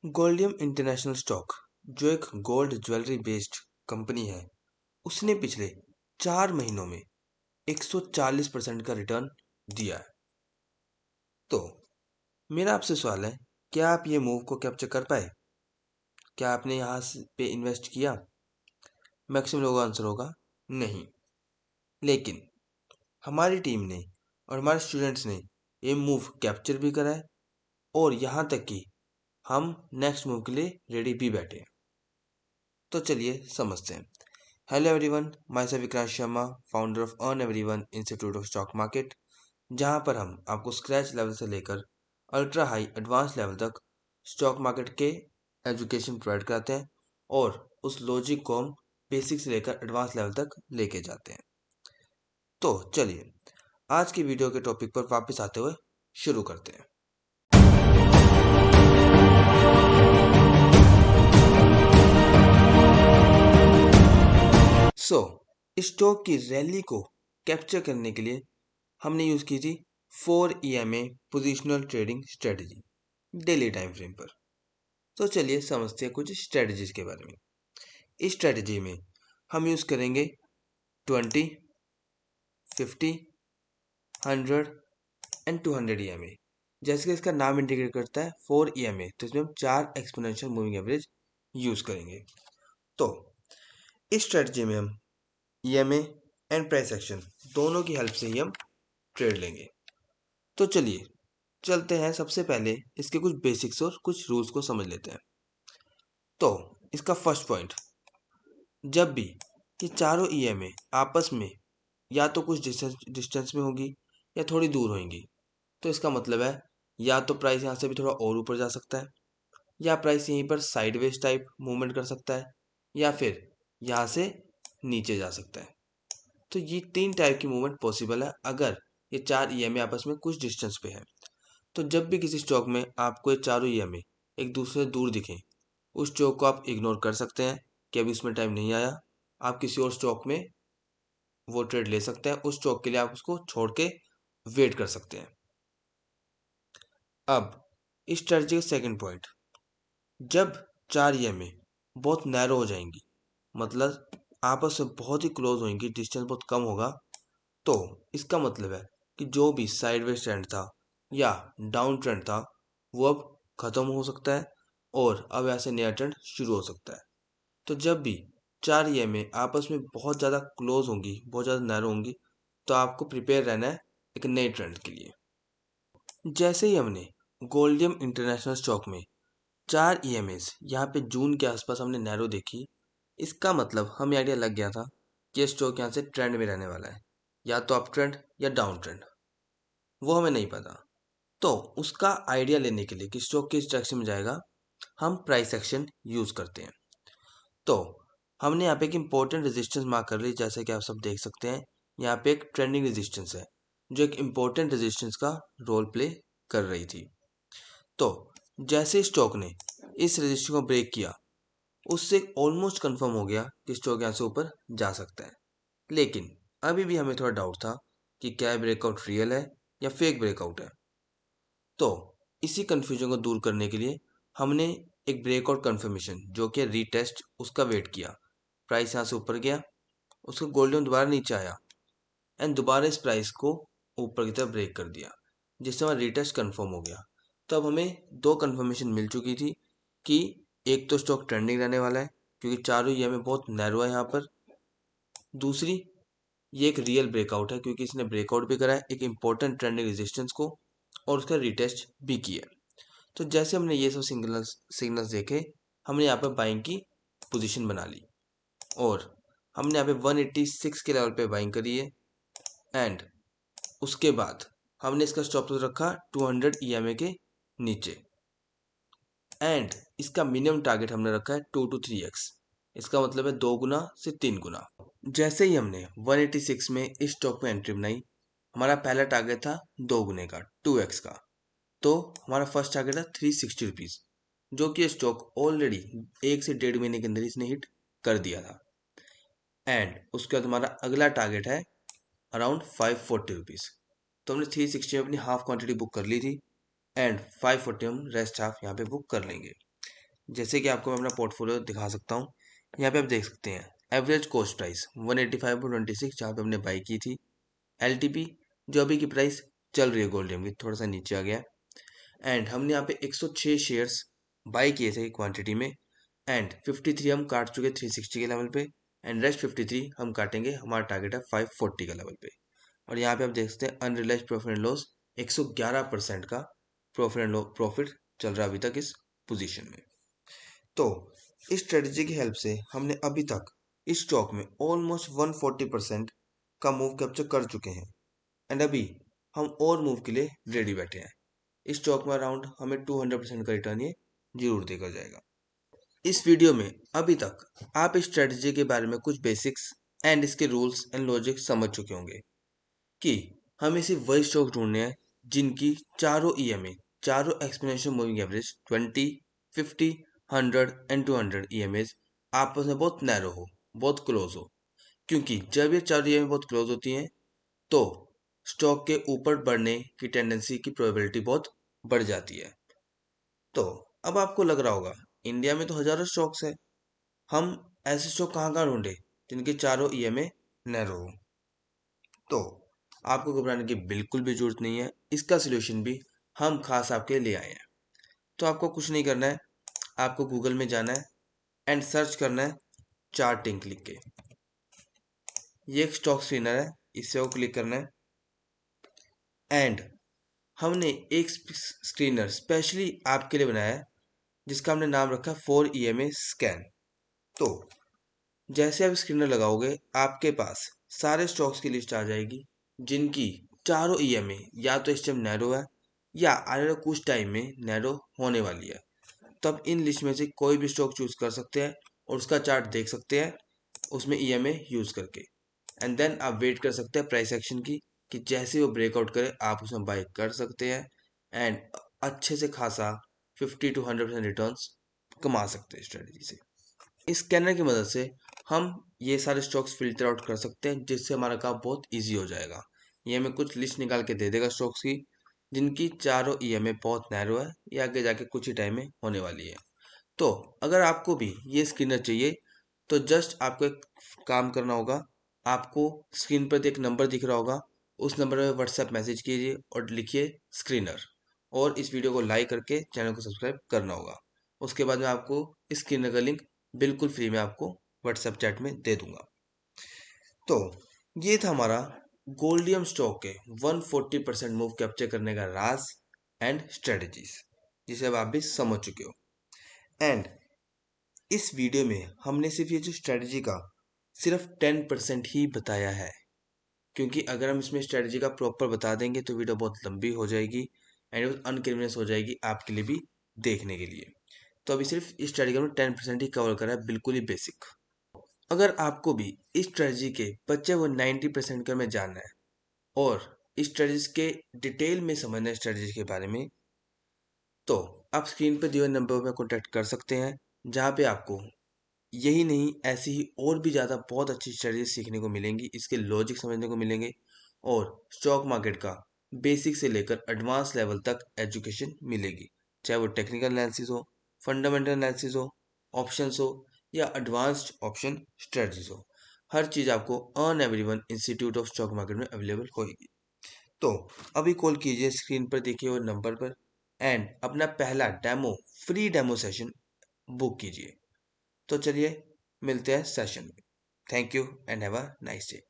Goldiam international stock जो एक gold jewellery based company है उसने पिछले 4 महीनों में 140% का रिटर्न दिया है। तो मेरा आपसे सवाल है, क्या आप ये मूव को कैप्चर कर पाए? क्या आपने यहाँ पे इन्वेस्ट किया? मैक्सिमम लोगों का आंसर होगा नहीं। लेकिन हमारी टीम ने और हमारे स्टूडेंट्स ने ये मूव कैप्चर भी करा है और यहाँ तक कि हम नेक्स्ट मूव के लिए रेडी भी बैठे हैं। तो चलिए समझते हैं। Hello everyone, my self Vikrant Sharma, founder of earn everyone institute of stock market, जहां पर हम आपको स्क्रैच लेवल से लेकर अल्ट्रा हाई एडवांस लेवल तक स्टॉक मार्केट के एजुकेशन प्रोवाइड कराते हैं और उस लॉजिक को हम बेसिक से लेकर एडवांस लेवल तक लेके जाते हैं। तो चलिए आज की वीडियो के टॉपिक पर वापस आते हुए शुरू करते हैं। स्टॉक की रैली को कैप्चर करने के लिए हमने यूज की थी 4 EMA positional trading strategy daily time frame पर। तो चलिए समझते हैं कुछ स्ट्रेटजीज के बारे में। इस स्ट्रेटजी में हम यूज करेंगे 20, 50, 100 एंड 200 EMA। जैसे कि इसका नाम इंडिकेट करता है 4 EMA, तो इसमें हम 4 एक्सपोनेंशियल मूविंग एवरेज यूज करेंगे। तो इस स्ट्रेटजी में हम EMA एंड प्राइस एक्शन दोनों की हेल्प से ही हम ट्रेड लेंगे। तो चलिए चलते हैं, सबसे पहले इसके कुछ बेसिक्स और कुछ रूल्स को समझ लेते हैं। तो इसका फर्स्ट पॉइंट, जब भी ये चारों EMA आपस में या तो कुछ डिस्टेंस में होगी या थोड़ी दूर होंगी, तो इसका मतलब है या तो प्राइस यहाँ से भी थोड़ा और ऊपर जा सकता है, या प्राइस यहीं पर साइडवेज टाइप मूवमेंट कर सकता है, या फिर यहाँ से नीचे जा सकता है। तो ये 3 टाइप की मूवमेंट पॉसिबल है अगर ये 4 EMA आपस में कुछ डिस्टेंस पे है। तो जब भी किसी स्टॉक में आपको ये चारों EMA एक दूसरे से दूर दिखें, उस स्टॉक को आप इग्नोर कर सकते हैं कि अभी उसमें टाइम नहीं आया। आप किसी और स्टॉक में वो ट्रेड ले सकते हैं, उस स्टॉक के लिए आप उसको छोड़ के वेट कर सकते हैं। अब इस स्ट्रेटजी का सेकंड पॉइंट, जब 4 EMA बहुत नैरो हो जाएंगी, मतलब आपस में बहुत ही क्लोज होंगी, डिस्टेंस बहुत कम होगा, तो इसका मतलब है कि जो भी साइडवेज ट्रेंड था या डाउन ट्रेंड था वो अब खत्म हो सकता है और अब ऐसे नया ट्रेंड शुरू हो सकता है। तो जब भी 4 EMA आपस में बहुत ज़्यादा क्लोज होंगी, बहुत ज़्यादा नैरो होंगी, तो आपको प्रिपेयर रहना है एक नए ट्रेंड के लिए। जैसे ही हमने गोल्डियम इंटरनेशनल स्टॉक में 4 EMAs यहाँ पे जून के आसपास हमने नैरो देखी, इसका मतलब हमें आइडिया लग गया था कि ये स्टॉक यहाँ से ट्रेंड में रहने वाला है, या तो अप ट्रेंड या डाउन ट्रेंड, वो हमें नहीं पता। तो उसका आइडिया लेने के लिए कि स्टॉक किस डायरेक्शन में जाएगा, हम प्राइस एक्शन यूज करते हैं। तो हमने यहाँ पे एक इम्पोर्टेंट रेजिस्टेंस मार्क कर ली, जैसे कि आप सब देख सकते हैं यहाँ पे एक ट्रेंडिंग रेजिस्टेंस है जो एक इम्पोर्टेंट रेजिस्टेंस का रोल प्ले कर रही थी। तो जैसे स्टॉक ने इस रेजिस्टेंस को ब्रेक किया, उससे ऑलमोस्ट कंफर्म हो गया कि स्टॉक यहाँ से ऊपर जा सकता है। लेकिन अभी भी हमें थोड़ा डाउट था कि क्या ब्रेकआउट रियल है या फेक ब्रेकआउट है। तो इसी कंफ्यूजन को दूर करने के लिए हमने एक ब्रेकआउट कंफर्मेशन जो कि रीटेस्ट, उसका वेट किया। प्राइस यहाँ से ऊपर गया, उसका गोल्डन दोबारा नीचे आया एंड दोबारा इस प्राइस को ऊपर की तरफ ब्रेक कर दिया, जिससे हमारा रीटेस्ट कंफर्म हो गया। तो अब हमें 2 कंफर्मेशन मिल चुकी थी कि एक तो स्टॉक ट्रेंडिंग रहने वाला है क्योंकि चारों ये हमें बहुत नैरो है यहाँ पर, दूसरी ये एक रियल ब्रेकआउट है क्योंकि इसने ब्रेकआउट भी करा है एक इंपॉर्टेंट ट्रेंडिंग रेजिस्टेंस को और उसका रीटेस्ट भी किया। तो जैसे हमने ये सब सिग्नल्स देखे, हमने यहाँ पर बाइंग की पोजीशन बना ली और हमने यहाँ पे 186 के लेवल पे बाइंग करी है एंड उसके बाद हमने इसका स्टॉप लॉस रखा 200 EMA के नीचे एंड इसका मिनिमम टारगेट हमने रखा है 2 to 3x। इसका मतलब है 2 गुना से 3 गुना। जैसे ही हमने 186 में इस स्टॉक में एंट्री बनाई, हमारा पहला टारगेट था 2 गुने का 2x का, तो हमारा फर्स्ट टारगेट था 360 रुपीज़, जो कि स्टॉक ऑलरेडी 1 से 1.5 महीने के अंदर इसने हिट कर दिया था। एंड उसके बाद हमारा अगला टारगेट है अराउंड 540 रुपीज़। तो हमने 360 में अपनी हाफ क्वांटिटी बुक कर ली थी एंड 540 हम रेस्ट हाफ यहाँ पे बुक कर लेंगे। जैसे कि आपको मैं अपना पोर्टफोलियो दिखा सकता हूँ। यहाँ पे आप देख सकते हैं एवरेज कॉस्ट प्राइस 185.26 जहाँ पे हमने बाई की थी। एलटीपी जो अभी की प्राइस चल रही है गोल्डियम की, थोड़ा सा नीचे आ गया। एंड हमने यहाँ पे 106 शेयर्स बाई किए थे क्वांटिटी में। एंड 53 हम काट चुके 360 के लेवल पे। एंड रेस्ट 53 हम काटेंगे, हमारा टारगेट है 540 का लेवल पे। और यहाँ पे आप देख सकते हैं अनरियलाइज्ड प्रॉफिट एंड लॉस 111% का प्रॉफिट चल रहा है अभी तक इस पोजीशन में। तो इस स्ट्रेटजी की हेल्प से हमने अभी तक इस स्टॉक में ऑलमोस्ट 140% का मूव कैप्चर कर चुके हैं। एंड अभी हम और मूव के लिए रेडी बैठे हैं। इस स्टॉक में अराउंड हमें 200% का रिटर्न ये जरूर देकर जाएगा। इस वीडियो में अभी तक आप इस स्ट्रेटजी के बारे में कुछ बेसिक्स एंड इसके रूल्स एंड लॉजिक समझ चुके होंगे कि हमें सिर्फ वही स्टॉक ढूंढने हैं जिनकी चारों ईएमए, चारों एक्सपोनेंशियल मूविंग एवरेज 20, 50, 100 एंड 200 ईएमएज आपस में बहुत नैरो हो, बहुत क्लोज हो। क्योंकि जब ये चारों ईएमए बहुत क्लोज होती हैं तो स्टॉक के ऊपर बढ़ने की टेंडेंसी की प्रोबेबिलिटी बहुत बढ़ जाती है। तो अब आपको लग रहा होगा इंडिया में तो हजारों स्टॉक्स है, हम ऐसे स्टॉक कहाँ कहाँ ढूंढे जिनके चारों ईएमए नैरो हो। तो आपको घबराने की बिल्कुल भी जरूरत नहीं है, इसका सोल्यूशन भी हम खास आपके लिए आए हैं। तो आपको कुछ नहीं करना है, आपको गूगल में जाना है एंड सर्च करना है चार्टिंग क्लिक के। ये एक स्टॉक स्क्रीनर है, इससे वो क्लिक करना है। एंड हमने एक स्क्रीनर स्पेशली आपके लिए बनाया है जिसका हमने नाम रखा 4EMA स्कैन। तो जैसे आप स्क्रीनर लगाओगे आपके पास सारे स्टॉक्स की लिस्ट आ जाएगी जिनकी चारों ईएमए या तो इस टाइम नैरो है या आने वाले कुछ टाइम में नैरो होने वाली है। तो आप इन लिस्ट में से कोई भी स्टॉक चूज कर सकते हैं और उसका चार्ट देख सकते हैं उसमें ईएमए यूज करके। एंड देन आप वेट कर सकते हैं प्राइस एक्शन की कि जैसे वो ब्रेकआउट करे आप उसमें बाय कर सकते हैं। एंड अच्छे से खासा 50 to 100% रिटर्न्स कमा सकते हैं स्ट्रेटजी से। इस स्कैनर की मदद से हम ये सारे स्टॉक्स फिल्टर आउट कर सकते हैं जिससे हमारा काम बहुत इजी हो जाएगा। ये हमें कुछ लिस्ट निकाल के दे देगा स्टॉक्स की जिनकी चारों ईएमए बहुत नैरो है, ये आगे जाके कुछ ही टाइम में होने वाली है। तो अगर आपको भी ये स्क्रीनर चाहिए तो जस्ट आपको एक काम करना होगा, आपको स्क्रीन पर एक नंबर दिख रहा होगा, उस नंबर में व्हाट्सएप मैसेज कीजिए और लिखिए स्क्रीनर, और इस वीडियो को लाइक करके चैनल को सब्सक्राइब करना होगा। उसके बाद में आपको इस स्क्रीनर का लिंक बिल्कुल फ्री में आपको व्हाट्सएप चैट में दे दूंगा। तो ये था हमारा गोल्डियम स्टॉक के 140% मूव कैप्चर करने का राज एंड स्ट्रेटजीज, जिसे अब आप भी समझ चुके हो। एंड इस वीडियो में हमने सिर्फ ये जो स्ट्रेटजी का सिर्फ 10% ही बताया है, क्योंकि अगर हम इसमें स्ट्रेटजी का प्रॉपर बता देंगे तो वीडियो बहुत लंबी हो जाएगी एंड अनकन्वीनियंस हो जाएगी आपके लिए भी देखने के लिए। तो अभी सिर्फ इस स्ट्रेटजी में 10% ही कवर करा है, बिल्कुल ही बेसिक। अगर आपको भी इस स्ट्रेटजी के बचे वो 90% का में जानना है और इस स्ट्रेटजी के डिटेल में समझना है स्ट्रेटजी के बारे में, तो आप स्क्रीन पर दिए हुए नंबर पर कॉन्टैक्ट कर सकते हैं, जहाँ पे आपको यही नहीं ऐसी ही और भी ज़्यादा बहुत अच्छी स्ट्रेटजी सीखने को मिलेंगी, इसके लॉजिक समझने को मिलेंगे और स्टॉक मार्केट का बेसिक से लेकर एडवांस लेवल तक एजुकेशन मिलेगी, चाहे वो टेक्निकल एनालिसिस हो, फंडामेंटल एनालिसिस हो, ऑप्शंस हो या एडवांस्ड ऑप्शन स्ट्रेटजीज हो। हर चीज़ आपको earn everyone institute of stock market में अवेलेबल होगी। तो अभी कॉल कीजिए स्क्रीन पर देखिए वो नंबर पर एंड अपना पहला फ्री डेमो सेशन बुक कीजिए। तो चलिए मिलते हैं सेशन में। Thank you and have a nice day.